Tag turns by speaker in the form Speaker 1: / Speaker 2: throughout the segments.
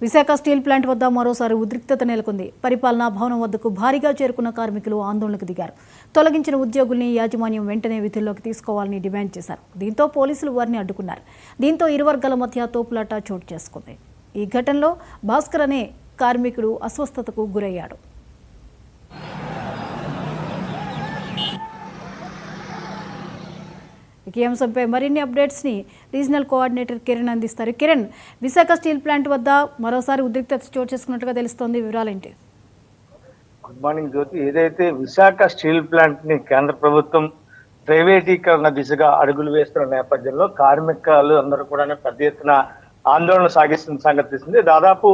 Speaker 1: Visakha steel plant వద్ద మరోసారి ఉద్రిక్తత నెలకొంది. పరిపాలనా భవనం వద్దకు భారీగా చేరుకున్న కార్మికులు ఆందోళనకు దిగారు. తొలగించిన ఉద్యోగుల్ని యాజమాన్యం వెంటనే విధుల్లోకి తీసుకోవాలని డిమాండ్ చేశారు. దీంతో పోలీసులు వారిని అడ్డుకున్నారు. దీంతో ఇరు వర్గాల మధ్య తోపులాట చోటు చేసుకుంది. ఈ ఘటనలో భాస్కర్ అనే కార్మికుడు అస్వస్థతకు గురయ్యాడు. ఈ అంశంపై మరిన్ని అప్డేట్స్ని రీజనల్ కోఆర్డినేటర్ కిరణ్ అందిస్తారు. కిరణ్, విశాఖ స్టీల్ ప్లాంట్ వద్ద మరోసారి ఉద్రిక్తత చోటు చేసుకున్నట్టుగా తెలుస్తోంది, వివరాలేంటి?
Speaker 2: గుడ్ మార్నింగ్ జ్యోతి. ఏదైతే విశాఖ స్టీల్ ప్లాంట్ ని కేంద్ర ప్రభుత్వం ప్రైవేటీకరణ దిశగా అడుగులు వేస్తున్న నేపథ్యంలో కార్మికులు అందరూ కూడా పెద్ద ఎత్తున ఆందోళన సాగిస్తున్న సంగతి తెలిసింది. దాదాపు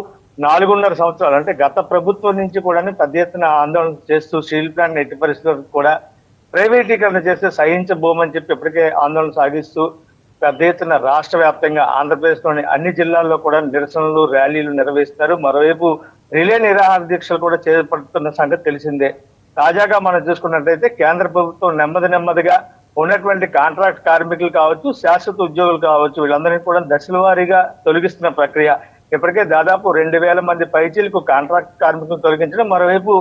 Speaker 2: 4.5 సంవత్సరాలు అంటే గత ప్రభుత్వం నుంచి కూడా పెద్ద ఎత్తున ఆందోళన చేస్తూ స్టీల్ ప్లాంట్ ఎట్టి పరిస్థితుల్లో కూడా ప్రైవేటీకరణ చేస్తే సహించబోమని చెప్పి ఇప్పటికే ఆందోళన సాగిస్తూ పెద్ద ఎత్తున రాష్ట్ర వ్యాప్తంగా ఆంధ్రప్రదేశ్లోని అన్ని జిల్లాల్లో కూడా నిరసనలు ర్యాలీలు నిర్వహిస్తున్నారు. మరోవైపు రిలే నిరాహార దీక్షలు కూడా చేపడుతున్న సంగతి తెలిసిందే. తాజాగా మనం చూసుకున్నట్లయితే కేంద్ర ప్రభుత్వం నెమ్మదిగా ఉన్నటువంటి కాంట్రాక్ట్ కార్మికులు కావచ్చు, శాశ్వత ఉద్యోగులు కావచ్చు, వీళ్ళందరినీ కూడా దశల వారీగా తొలగిస్తున్న ప్రక్రియ. ఇప్పటికే దాదాపు 2,000 మంది పైచీలకు కాంట్రాక్ట్ కార్మికులను తొలగించడం, మరోవైపు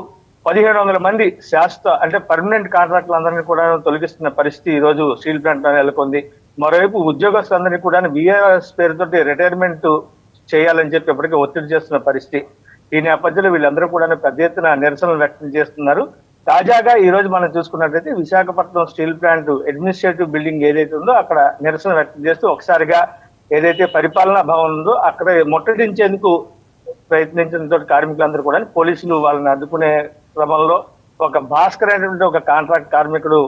Speaker 2: 1,500 మంది శాశ్వత అంటే పర్మనెంట్ కాంట్రాక్టులందరినీ కూడా తొలగిస్తున్న పరిస్థితి ఈ రోజు స్టీల్ ప్లాంట్ లో నెలకొంది. మరోవైపు ఉద్యోగస్తులందరినీ కూడా VRS పేరుతోటి రిటైర్మెంట్ చేయాలని చెప్పి ఇప్పటికే ఒత్తిడి చేస్తున్న పరిస్థితి. ఈ నేపథ్యంలో వీళ్ళందరూ కూడా పెద్ద ఎత్తున నిరసనలు వ్యక్తం చేస్తున్నారు. తాజాగా ఈ రోజు మనం చూసుకున్నట్లయితే Visakhapatnam steel plant administrative building ఏదైతే ఉందో అక్కడ నిరసన వ్యక్తం చేస్తూ ఒకసారిగా ఏదైతే పరిపాలనా భవన్ ఉందో అక్కడ ముట్టడించేందుకు ప్రయత్నించిన కార్మికులందరూ కూడా పోలీసులు వాళ్ళని అడ్డుకునే క్రమంలో ఒక భాస్కర్ అనేటువంటి ఒక కాంట్రాక్ట్ కార్మికుడు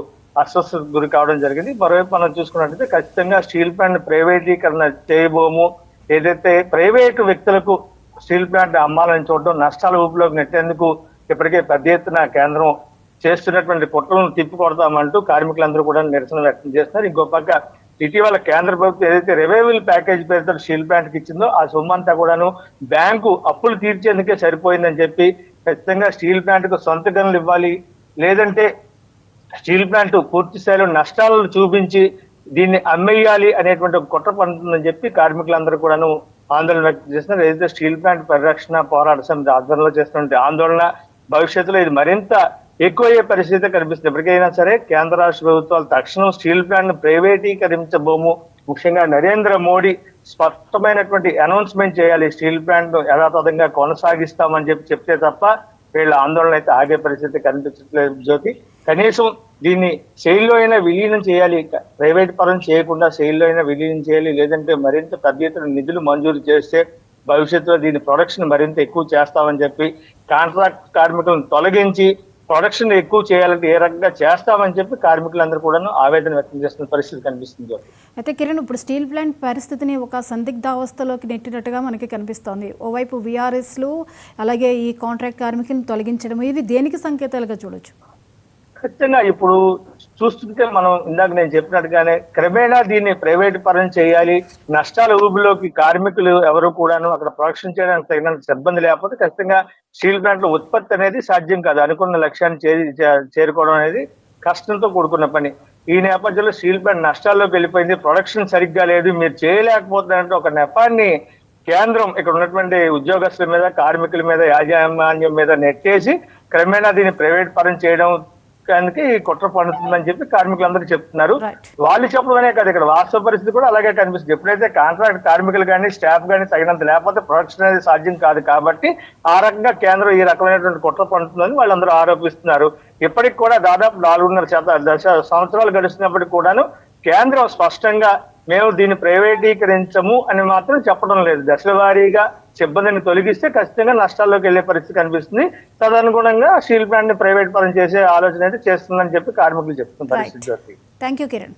Speaker 2: అస్వస్థతకు గురి కావడం జరిగింది. మరోవైపు మనం చూసుకున్నట్లయితే ఖచ్చితంగా స్టీల్ ప్లాంట్ ప్రైవేటీకరణ చేయబోము, ఏదైతే ప్రైవేటు వ్యక్తులకు స్టీల్ ప్లాంట్ అమ్మాలని చూడడం, నష్టాల ఊపిలోకి నెట్టేందుకు ఇప్పటికే పెద్ద ఎత్తున కేంద్రం చేస్తున్నటువంటి కుట్రలను తిప్పికొడతామంటూ కార్మికులందరూ కూడా నిరసన వ్యక్తం చేస్తున్నారు. ఇంకో పక్క ఇటీవల కేంద్ర ప్రభుత్వం ఏదైతే రివైవల్ ప్యాకేజ్ పేరుతో స్టీల్ ప్లాంట్ కి ఇచ్చిందో ఆ సొమ్మంతా కూడాను బ్యాంకు అప్పులు తీర్చేందుకే సరిపోయిందని చెప్పి ఖచ్చితంగా స్టీల్ ప్లాంట్ కు సొంత గనులు ఇవ్వాలి, లేదంటే స్టీల్ ప్లాంట్ పూర్తి స్థాయిలో నష్టాలను చూపించి దీన్ని అమ్మేయాలి అనేటువంటి ఒక కుట్ర పడుతుందని చెప్పి కార్మికులందరూ కూడాను ఆందోళన వ్యక్తం చేస్తున్నారు. ఏదైతే స్టీల్ ప్లాంట్ పరిరక్షణ పోరాట సమితి ఆధ్వర్యంలో చేస్తున్న ఆందోళన భవిష్యత్తులో ఇది మరింత ఎక్కువయ్యే పరిస్థితి కనిపిస్తుంది. ఎప్పటికైనా సరే కేంద్ర రాష్ట్ర ప్రభుత్వాలు తక్షణం స్టీల్ ప్లాంట్ ను ప్రైవేటీకరించబోము, ముఖ్యంగా నరేంద్ర మోడీ స్పష్టమైనటువంటి అనౌన్స్మెంట్ చేయాలి, స్టీల్ ప్లాంట్ యథాతథంగా కొనసాగిస్తామని చెప్తే తప్ప వీళ్ళ ఆందోళన అయితే ఆగే పరిస్థితి కనిపించట్లేదు జ్యోతి. కనీసం దీన్ని సెయిల్లో అయినా విలీనం చేయాలి, ప్రైవేట్ పరం చేయకుండా సెయిల్లో అయినా విలీనం చేయాలి, లేదంటే మరింత పెద్ద ఎత్తున నిధులు మంజూరు చేస్తే భవిష్యత్తులో దీని ప్రొడక్షన్ మరింత ఎక్కువ చేస్తామని చెప్పి కాంట్రాక్ట్ కార్మికులను తొలగించి ప్రొడక్షన్ ఎక్కువ చేయాలంటే ఏ రకంగా చేస్తామని చెప్పి కార్మికులందరూ కూడా ఆవేదన వ్యక్తం చేస్తున్న పరిస్థితి కనిపిస్తుంది.
Speaker 1: అయితే కిరణ్, ఇప్పుడు స్టీల్ ప్లాంట్ పరిస్థితిని ఒక సందిగ్ధావస్థలోకి నెట్టినట్టుగా మనకి కనిపిస్తోంది. ఓవైపు VRSలు, అలాగే ఈ కాంట్రాక్ట్ కార్మికులను తొలగించడం, ఇవి దేనికి సంకేతాలుగా చూడొచ్చు?
Speaker 2: ఖచ్చితంగా ఇప్పుడు చూస్తుంటే మనం ఇందాక నేను చెప్పినట్టుగానే క్రమేణా దీన్ని ప్రైవేట్ పరం చేయాలి, నష్టాల ఊబిలోకి కార్మికులు ఎవరు కూడాను అక్కడ ప్రొడక్షన్ చేయడానికి తగినంత సిబ్బంది లేకపోతే ఖచ్చితంగా స్టీల్ ప్లాంట్ లో ఉత్పత్తి అనేది సాధ్యం కాదు. అనుకున్న లక్ష్యాన్ని చేరుకోవడం అనేది కష్టంతో కూడుకున్న పని. ఈ నేపథ్యంలో స్టీల్ ప్లాంట్ నష్టాల్లోకి వెళ్ళిపోయింది, ప్రొడక్షన్ సరిగ్గా లేదు, మీరు చేయలేకపోతున్నారంటే ఒక నెపాన్ని కేంద్రం ఇక్కడ ఉన్నటువంటి ఉద్యోగస్తుల మీద, కార్మికుల మీద, యాజమాన్యం మీద నెట్టేసి క్రమేణా దీన్ని ప్రైవేట్ పరం చేయడం కుట్ర పడుతుందని చెప్పి కార్మికులందరూ చెప్తున్నారు. వాళ్ళు చెప్పడమే కాదు, ఇక్కడ వాస్తవ పరిస్థితి కూడా అలాగే కనిపిస్తుంది. ఎప్పుడైతే కాంట్రాక్ట్ కార్మికులు కానీ స్టాఫ్ కానీ తగినంత లేకపోతే ప్రొడక్షన్ అనేది సాధ్యం కాదు కాబట్టి ఆ రకంగా కేంద్రం ఈ రకమైనటువంటి కుట్ర పడుతుందని వాళ్ళందరూ ఆరోపిస్తున్నారు. ఇప్పటికి కూడా దాదాపు 4.5 సంవత్సరాలు గడుస్తున్నప్పటికీ కూడాను కేంద్రం స్పష్టంగా మేము దీన్ని ప్రైవేటీకరించము అని మాత్రం చెప్పడం లేదు. దశల వారీగా సిబ్బందిని తొలగిస్తే ఖచ్చితంగా నష్టాల్లోకి వెళ్లే పరిస్థితి కనిపిస్తుంది. తదనుగుణంగా స్టీల్ ప్లాంట్ ని ప్రైవేట్ పరం చేసే ఆలోచన అయితే చేస్తుందని చెప్పి కార్మికులు చెప్తున్న పరిస్థితి.
Speaker 1: Thank you Kiran.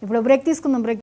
Speaker 1: ఇప్పుడు బ్రేక్ తీసుకుందాం.